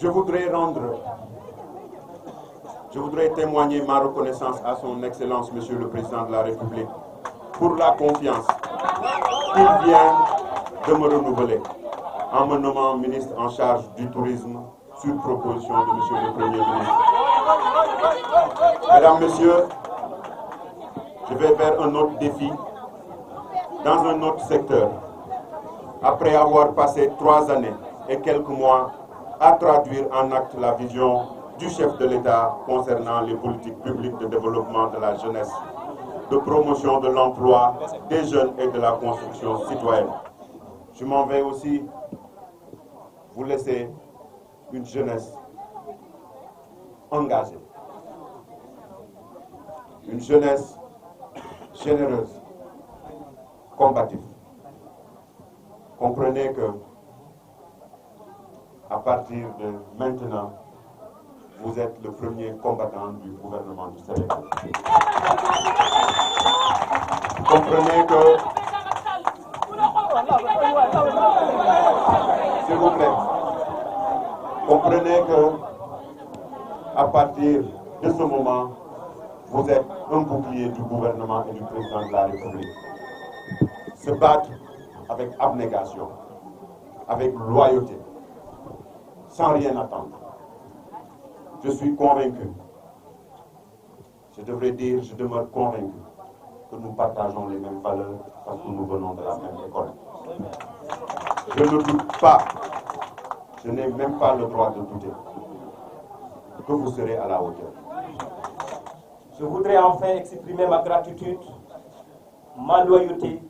Je voudrais témoigner ma reconnaissance à son Excellence, Monsieur le Président de la République, pour la confiance qu'il vient de me renouveler en me nommant ministre en charge du tourisme sur proposition de Monsieur le Premier ministre. Mesdames, Messieurs, je vais vers un autre défi dans un autre secteur. Après avoir passé 3 années et quelques mois à traduire en actes la vision du chef de l'État concernant les politiques publiques de développement de la jeunesse, de promotion de l'emploi des jeunes et de la construction citoyenne. Je m'en vais aussi vous laisser une jeunesse engagée, une jeunesse généreuse, combative. Comprenez que à partir de maintenant, vous êtes le premier combattant du gouvernement du Sénégal. Comprenez que, s'il vous plaît, comprenez que, à partir de ce moment, vous êtes un bouclier du gouvernement et du président de la République. Se battre avec abnégation, avec loyauté, sans rien attendre. Je suis convaincu, je devrais dire, je demeure convaincu que nous partageons les mêmes valeurs parce que nous venons de la même école. Je ne doute pas, je n'ai même pas le droit de douter que vous serez à la hauteur. Je voudrais enfin exprimer ma gratitude, ma loyauté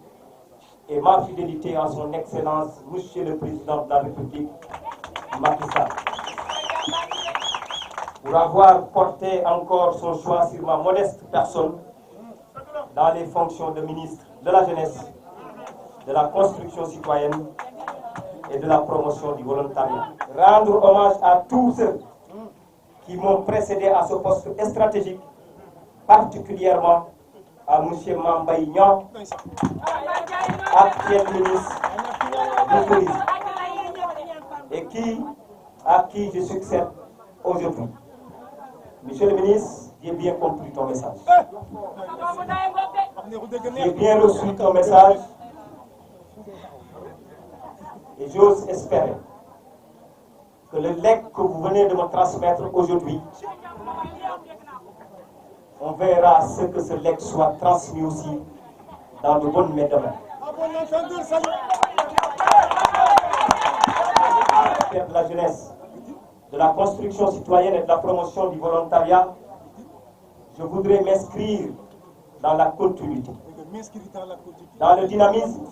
et ma fidélité à son Excellence, Monsieur le Président de la République, Macky Sall, pour avoir porté encore son choix sur ma modeste personne dans les fonctions de ministre de la Jeunesse, de la construction citoyenne et de la promotion du volontariat. Rendre hommage à tous ceux qui m'ont précédé à ce poste stratégique, particulièrement à M. Mambaye Niang, actuel ministre du Tourisme, et à qui je succède aujourd'hui. Monsieur le ministre, j'ai bien compris ton message. J'ai bien reçu ton message et j'ose espérer que le legs que vous venez de me transmettre aujourd'hui, on verra ce que ce legs soit transmis aussi dans de bonnes mains demain. De la jeunesse, de la construction citoyenne et de la promotion du volontariat, je voudrais m'inscrire dans la continuité, dans le dynamisme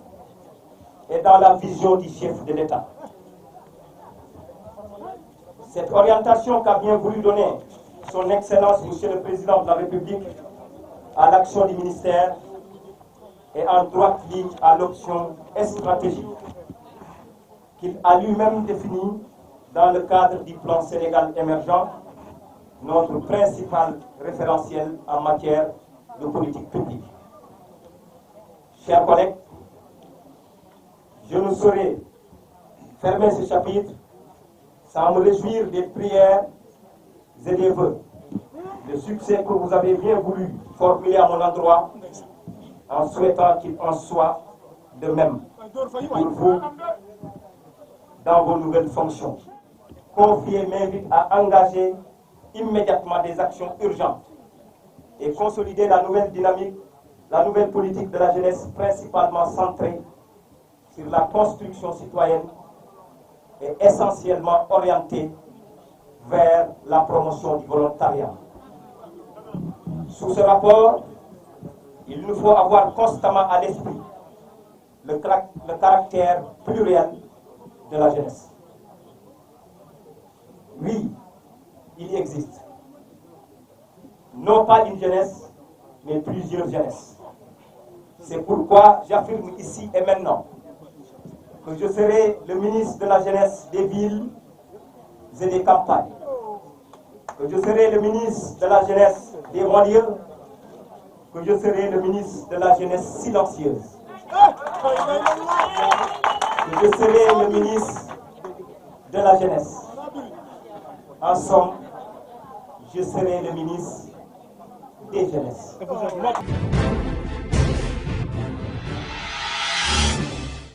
et dans la vision du chef de l'État. Cette orientation qu'a bien voulu donner son Excellence, Monsieur le Président de la République, à l'action du ministère est en droite ligne à l'option stratégique qu'il a lui-même définie dans le cadre du plan Sénégal émergent, notre principal référentiel en matière de politique publique. Chers collègues, je ne saurais fermer ce chapitre sans me réjouir des prières et des vœux, de succès que vous avez bien voulu formuler à mon endroit, en souhaitant qu'il en soit de même pour vous dans vos nouvelles fonctions. Confier m'invite à engager immédiatement des actions urgentes et consolider la nouvelle dynamique, la nouvelle politique de la jeunesse principalement centrée sur la construction citoyenne et essentiellement orientée vers la promotion du volontariat. Sous ce rapport, il nous faut avoir constamment à l'esprit le caractère pluriel de la jeunesse. Oui, il existe non pas une jeunesse, mais plusieurs jeunesses. C'est pourquoi j'affirme ici et maintenant que je serai le ministre de la jeunesse des villes et des campagnes, que je serai le ministre de la jeunesse des banlieues, que je serai le ministre de la jeunesse silencieuse, que je serai le ministre de la jeunesse En somme, je serai le ministre des jeunesses.